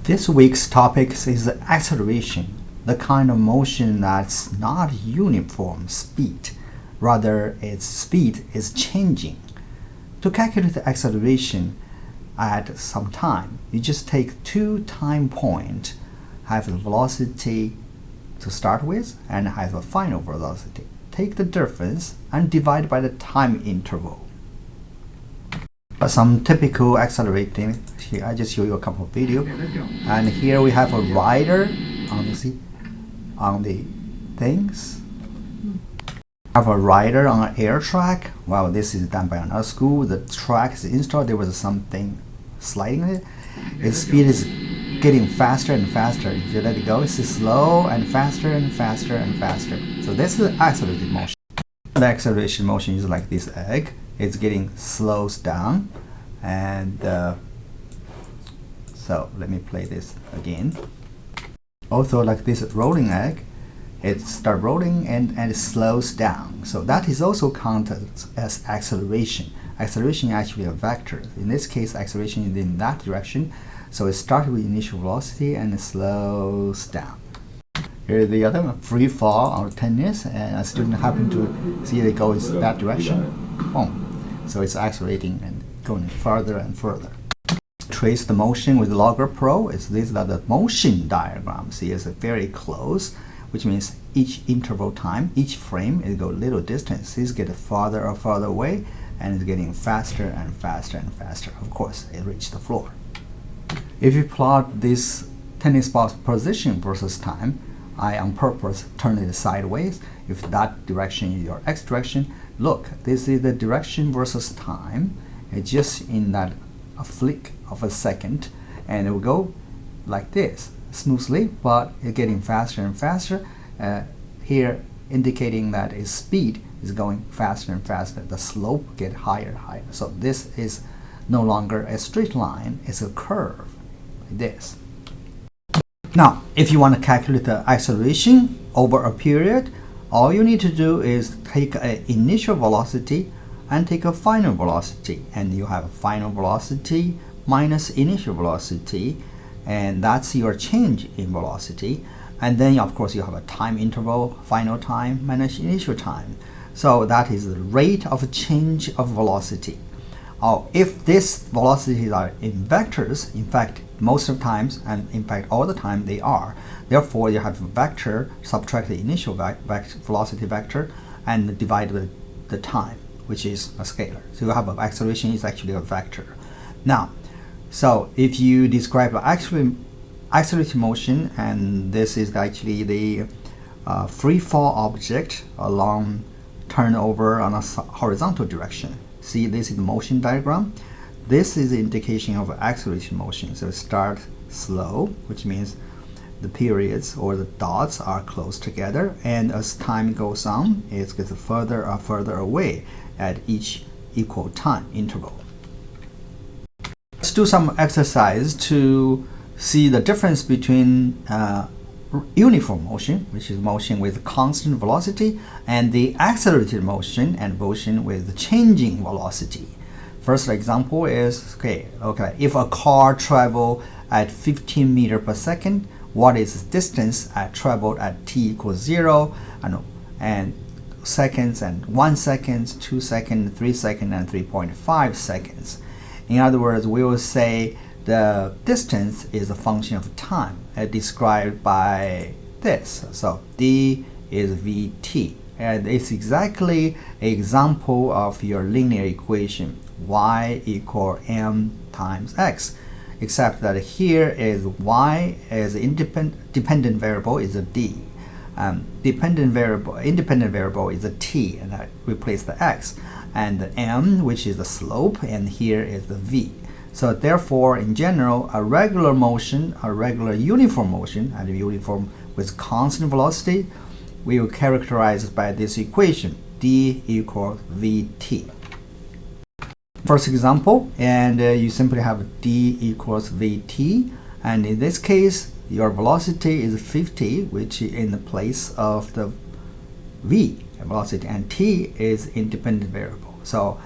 This week's topic is acceleration, the kind of motion that's not uniform speed. Rather, its speed is changing. To calculate the acceleration at some time, you just take two time points, have the velocity to start with and have a final velocity. Take the difference and divide by the time interval. Some typical accelerating. Here I just show you a couple of videos, and here we have a rider on the things. Have a rider on an air track. Well, this is done by another school. The track is installed. There was something sliding it. Its speed is getting faster and faster. If you let it go, it's slow and faster and faster and faster. So this is accelerated motion. The acceleration motion is like this egg. It's getting slows down, and so let me play this again. Also, like this rolling egg, it starts rolling and it slows down. So that is also counted as acceleration. Acceleration is actually a vector. In this case, acceleration is in that direction. So it starts with initial velocity and it slows down. Here's the other one, free fall on tennis, and a student happened to see it goes that direction. Boom. So it's accelerating and going further and further. Trace the motion with Logger Pro. These are the motion diagrams. See, it's very close, which means each interval time, each frame, it goes little distance. It's getting farther or farther away, and it's getting faster and faster and faster. Of course, it reaches the floor. If you plot this tennis ball's position versus time, I on purpose turn it sideways. If that direction is your x direction, look, this is the direction versus time. It's just in that a flick of a second, and it will go like this smoothly, but it's getting faster and faster. Here indicating that its speed is going faster and faster. The slope get higher and higher. So this is no longer a straight line, it's a curve like this. Now, if you want to calculate the acceleration over a period, all you need to do is take an initial velocity and take a final velocity, and you have a final velocity minus initial velocity, and that's your change in velocity. And then of course you have a time interval, final time minus initial time. So that is the rate of change of velocity. If these velocities are in vectors, in fact most of the times, and in fact all the time they are, therefore you have a vector, subtract the initial velocity vector and divide with the time, which is a scalar. So you have an acceleration is actually a vector. Now, so if you describe accelerated motion, and this is actually the free fall object along turnover on a horizontal direction. See, this is the motion diagram. This is the indication of acceleration motion. So start slow, which means the periods or the dots are close together, and as time goes on, it gets further and further away at each equal time interval. Let's do some exercise to see the difference between uniform motion, which is motion with constant velocity, and the accelerated motion and motion with changing velocity. First example is, okay, if a car travel at 15 meters per second, what is the distance traveled at t equals 0 and seconds, and 1 second, 2 seconds, 3 seconds, and 3.5 seconds. In other words, we will say the distance is a function of time, described by this. So d is vt, and it's exactly an example of your linear equation, y equal m times x, except that here is y as dependent variable is a d, independent variable is a t, and I replace the x, and the m, which is the slope, and here is the v. So therefore, in general, a regular motion, a regular uniform motion, and uniform with constant velocity, we will characterize it by this equation, d equals vt. First example, and you simply have d equals vt, and in this case, your velocity is 50, which is in the place of the v velocity, and t is independent variable. So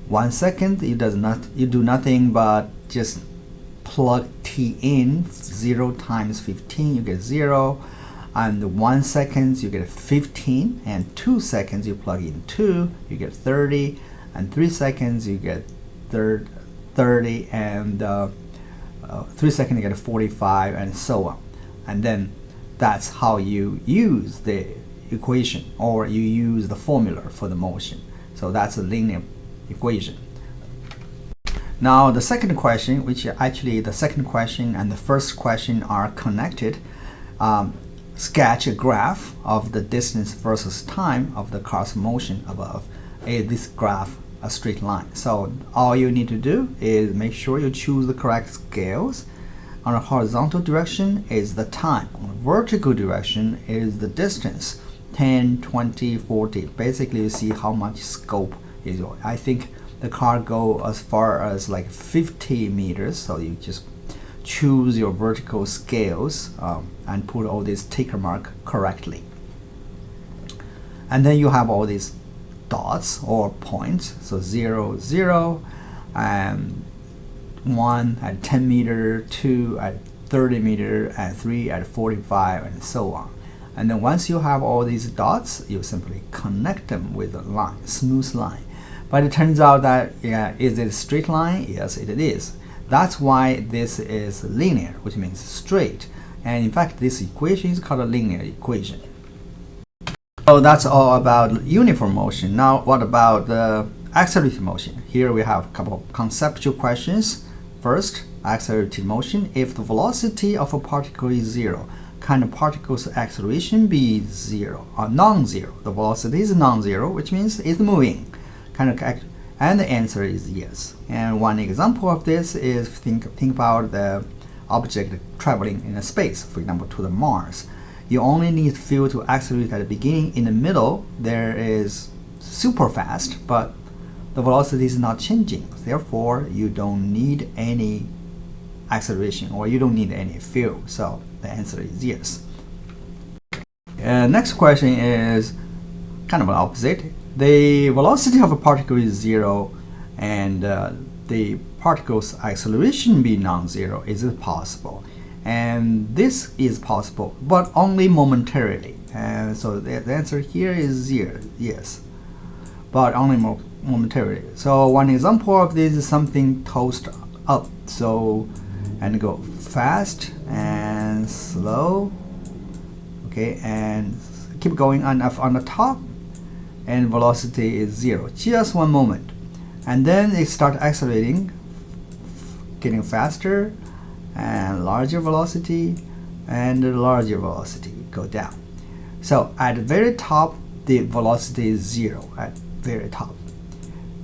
1 second, you do nothing but just plug t in, 0 times 15, you get 0. And 1 second, you get 15. And 2 seconds, you plug in 2, you get 30. And 3 seconds, you get 30. And 3 seconds, you get 45, and so on. And then that's how you use the equation, or you use the formula for the motion. So that's a linear equation. Now the second question, which actually the second question and the first question are connected, sketch a graph of the distance versus time of the car's motion above. This graph a straight line. So all you need to do is make sure you choose the correct scales. On a horizontal direction is the time. On a vertical direction is the distance, 10, 20, 40. Basically, you see how much scope is yours. I think the car go as far as like 50 meters. So you just choose your vertical scales and put all these ticker mark correctly. And then you have all these dots or points. So 0, 0, and 1 at 10 meter, 2 at 30 meter, and 3 at 45, and so on. And then once you have all these dots, you simply connect them with a line, smooth line. But it turns out that, yeah, is it a straight line? Yes, it is. That's why this is linear, which means straight. And in fact, this equation is called a linear equation. So that's all about uniform motion. Now, what about the accelerated motion? Here we have a couple of conceptual questions. First, accelerated motion. If the velocity of a particle is 0, can a particle's acceleration be 0 or non-zero? The velocity is non-zero, which means it's moving. And the answer is yes. And one example of this is think about the object traveling in space, for example, to the Mars. You only need fuel to accelerate at the beginning. In the middle, there is super fast, but the velocity is not changing. Therefore, you don't need any acceleration, or you don't need any fuel. So the answer is yes. Next question is kind of an opposite. The velocity of a particle is 0, and the particle's acceleration be non-zero. Is it possible? And this is possible, but only momentarily. And so the answer here is yes, but only momentarily. So one example of this is something tossed up. So, and go fast and slow. Okay, and keep going on the top, and velocity is 0. Just one moment, and then it starts accelerating, getting faster, and larger velocity, and the larger velocity go down. So at the very top, the velocity is 0 at very top,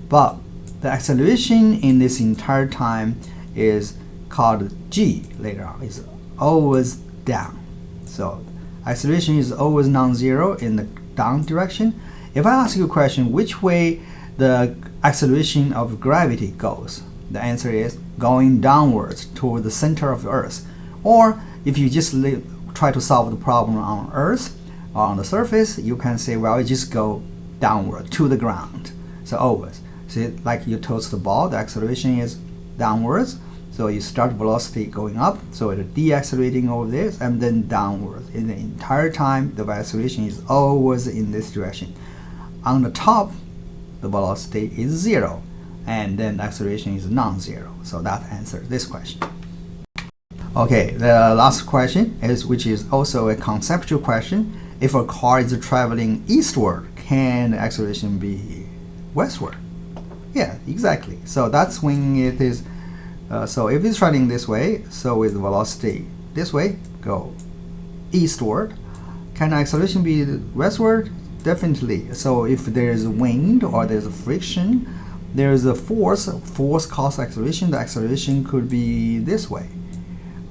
but the acceleration in this entire time is called g later on. It's always down. So acceleration is always non-zero in the down direction. If I ask you a question, which way the acceleration of gravity goes, the answer is going downwards toward the center of the Earth. Or if you just try to solve the problem on Earth or on the surface, you can say, well, you just go downward to the ground. So always. See, like you toss the ball, the acceleration is downwards. So you start velocity going up, so it's deaccelerating over this, and then downwards. In the entire time, the acceleration is always in this direction. On the top, the velocity is 0, and then the acceleration is non-zero. So that answers this question. Okay, the last question is, which is also a conceptual question. If a car is traveling eastward, can the acceleration be westward? Yeah, exactly. So that's when it is. So if it's traveling this way, so with velocity this way, go eastward. Can acceleration be westward? Definitely. So if there's wind or there's a friction, there's a force causes acceleration. The acceleration could be this way.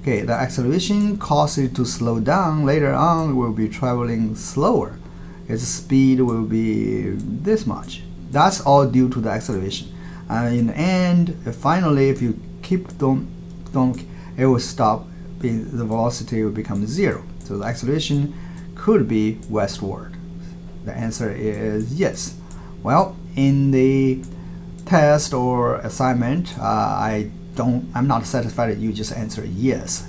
Okay, the acceleration causes it to slow down. Later on, we'll be traveling slower. Its speed will be this much. That's all due to the acceleration. In the end, finally, if you keep don't, it will stop. The velocity will become 0. So the acceleration could be westward. The answer is yes. Well, in the test or assignment, I I'm not satisfied that you just answer yes.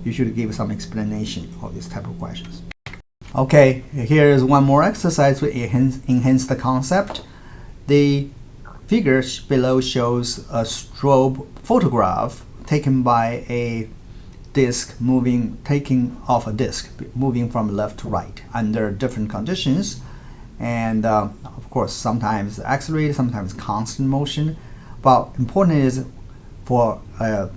You should give some explanation of this type of questions. Okay, here is one more exercise to enhance the concept. The figure below shows a strobe photograph taken by a disk taking off a disk, moving from left to right under different conditions. And of course, sometimes accelerated, sometimes constant motion. But important is for a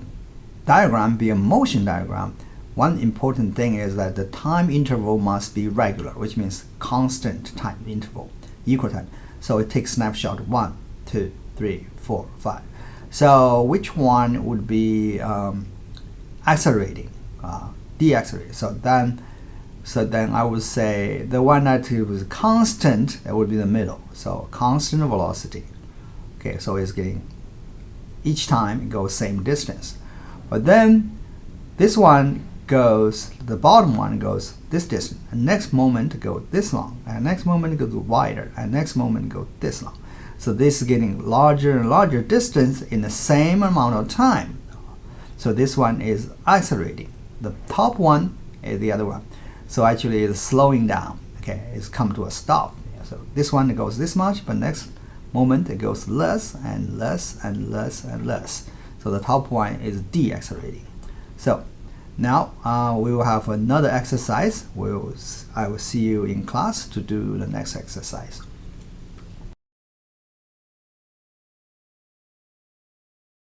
diagram, be a motion diagram, one important thing is that the time interval must be regular, which means constant time interval, equal time. So it takes snapshot 1, 2, 3, 4, 5. So which one would be accelerating, deaccelerating? So then I would say the one that was constant, that would be the middle. So constant velocity. Okay, so it's getting, each time it goes same distance. But then this one goes, the bottom one goes this distance, and next moment goes this long, and next moment goes wider, and next moment goes this long. So this is getting larger and larger distance in the same amount of time. So this one is accelerating. The top one is the other one. So actually it's slowing down. Okay, it's come to a stop. So this one goes this much, but next moment it goes less and less and less and less. So the top one is deaccelerating. So now we will have another exercise. I will see you in class to do the next exercise.